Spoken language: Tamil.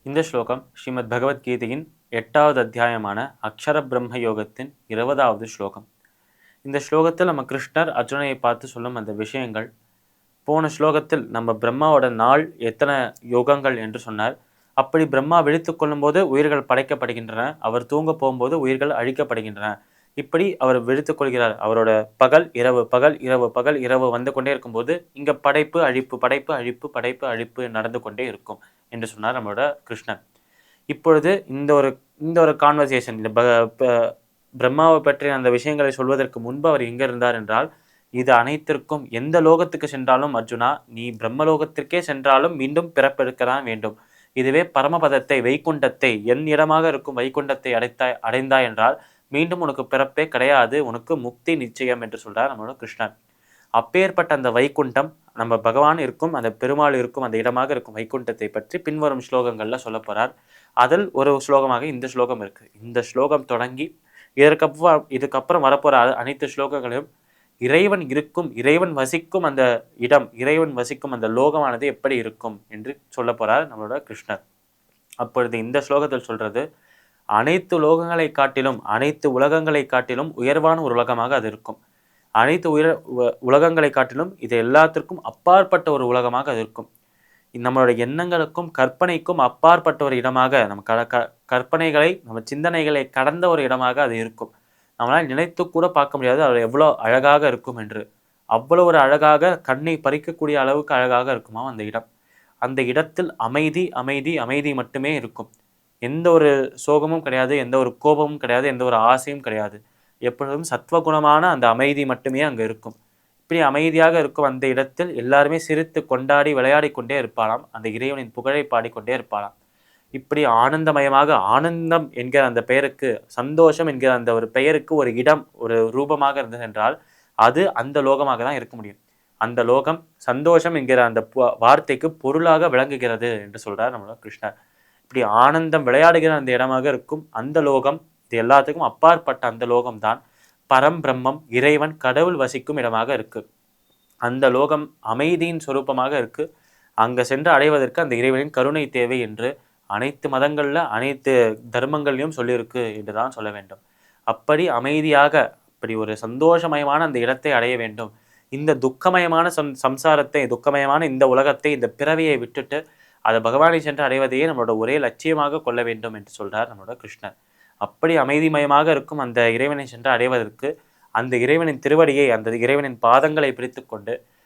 இந்த ஸ்லோகம் ஸ்ரீமத் பகவத்கீதையின் 8வது அத்தியாயமான அக்ஷர பிரம்ம யோகத்தின் 20வது ஸ்லோகம். இந்த ஸ்லோகத்தில் நம்ம கிருஷ்ணர் அர்ஜுனனை பார்த்து சொல்லும் அந்த விஷயங்கள், போன ஸ்லோகத்தில் நம்ம பிரம்மாவோட நாள் எத்தனை யோகங்கள் என்று சொன்னார். அப்படி பிரம்மா விழித்துக் கொள்ளும்போது உயிர்கள் படைக்கப்படுகின்றன, அவர் தூங்க போகும்போது உயிர்கள் அழிக்கப்படுகின்றன. இப்படி அவர் விழித்துக் கொள்கிறார். அவரோட பகல் இரவு பகல் இரவு பகல் இரவு வந்து கொண்டே இருக்கும்போது இங்க படைப்பு அழிப்பு படைப்பு அழிப்பு படைப்பு அழிப்பு நடந்து கொண்டே இருக்கும் என்று சொன்னார் நம்மளோட கிருஷ்ணன். இப்பொழுது இந்த ஒரு கான்வர்சேஷன், பிரம்மாவை பற்றிய அந்த விஷயங்களை சொல்வதற்கு முன்பு அவர் எங்க இருந்தார் என்றால், இது அனைத்திற்கும் எந்த லோகத்துக்கு சென்றாலும் அர்ஜுனா, நீ பிரம்மலோகத்திற்கே சென்றாலும் மீண்டும் பிறப்பெடுக்கத்தான் வேண்டும். இதுவே பரமபதத்தை வைகுண்டத்தை என் இடமாக இருக்கும் வைகுண்டத்தை அடைந்தாய் என்றால் மீண்டும் உனக்கு பிறப்பே கிடையாது, உனக்கு முக்தி நிச்சயம் என்று சொல்றார் நம்மளோட கிருஷ்ணன். அப்பேற்பட்ட அந்த வைகுண்டம், நம்ம பகவான் இருக்கும் அந்த பெருமாள் இருக்கும் அந்த இடமாக இருக்கும் வைகுண்டத்தை பற்றி பின்வரும் ஸ்லோகங்கள்ல சொல்ல போறார். அதில் ஒரு ஸ்லோகமாக இந்த ஸ்லோகம் இருக்கு. இந்த ஸ்லோகம் தொடங்கி இதுக்கப்புறம் வரப்போற அனைத்து ஸ்லோகங்களையும் இறைவன் இருக்கும், இறைவன் வசிக்கும் அந்த இடம், இறைவன் வசிக்கும் அந்த லோகமானது எப்படி இருக்கும் என்று சொல்ல போறார் நம்மளோட கிருஷ்ணர். அப்பொழுது இந்த ஸ்லோகத்தில் சொல்றது, அனைத்து லோகங்களை காட்டிலும் அனைத்து உலகங்களை காட்டிலும் உயர்வான ஒரு உலகமாக அது இருக்கும். அனைத்து உலகங்களை காட்டிலும் இது எல்லாத்திற்கும் அப்பாற்பட்ட ஒரு உலகமாக அது இருக்கும். நம்மளுடைய எண்ணங்களுக்கும் கற்பனைக்கும் அப்பாற்பட்ட ஒரு இடமாக, நம்ம கற்பனைகளை நம்ம சிந்தனைகளை கடந்த ஒரு இடமாக அது இருக்கும். நம்மளால் நினைத்து கூட பார்க்க முடியாது அது எவ்வளோ அழகாக இருக்கும் என்று. அவ்வளோ ஒரு அழகாக, கண்ணை பறிக்கக்கூடிய அளவுக்கு அழகாக இருக்குமா அந்த இடம். அந்த இடத்தில் அமைதி அமைதி அமைதி மட்டுமே இருக்கும். எந்த ஒரு சோகமும் கிடையாது, எந்த ஒரு கோபமும் கிடையாது, எந்த ஒரு ஆசையும் கிடையாது. எப்பொழுதும் சத்வகுணமான அந்த அமைதி மட்டுமே அங்கே இருக்கும். இப்படி அமைதியாக இருக்கும் அந்த இடத்தில் எல்லாருமே சிரித்து கொண்டாடி விளையாடி கொண்டே இருப்பாராம். அந்த இறைவனின் புகழை பாடிக்கொண்டே இருப்பாராம். இப்படி ஆனந்தமயமாக, ஆனந்தம் என்கிற அந்த பெயருக்கு, சந்தோஷம் என்கிற அந்த ஒரு பெயருக்கு ஒரு இடம், ஒரு ரூபமாக இருந்தது என்றால் அது அந்த லோகமாக தான் இருக்க முடியும். அந்த லோகம் சந்தோஷம் என்கிற அந்த வார்த்தைக்கு பொருளாக விளங்குகிறது என்று சொல்றார் நம்மளோட கிருஷ்ணர். இப்படி ஆனந்தம் விளையாடுகிற அந்த இடமாக இருக்கும் அந்த லோகம், இது எல்லாத்துக்கும் அப்பாற்பட்ட அந்த லோகம்தான் பரம்பிரம்மம், இறைவன் கடவுள் வசிக்கும் இடமாக இருக்கு. அந்த லோகம் அமைதியின் சொரூபமாக இருக்கு. அங்க சென்று அடைவதற்கு அந்த இறைவனின் கருணை தேவை என்று அனைத்து மதங்கள்ல அனைத்து தர்மங்கள்லையும் சொல்லியிருக்கு என்றுதான் சொல்ல வேண்டும். அப்படி அமைதியாக, அப்படி ஒரு சந்தோஷமயமான அந்த இடத்தை அடைய வேண்டும். இந்த துக்கமயமான சம்சாரத்தை, துக்கமயமான இந்த உலகத்தை, இந்த பிறவியை விட்டுட்டு அதை பகவானை சென்று அடைவதையே நம்மளோட ஒரே லட்சியமாக கொள்ள வேண்டும் என்று சொல்றார் நம்மளோட கிருஷ்ணர். அப்படி அமைதிமயமாக இருக்கும் அந்த இறைவனை சென்று அடைவதற்கு அந்த இறைவனின் திருவடியை, அந்த இறைவனின் பாதங்களை பிடித்து கொண்டு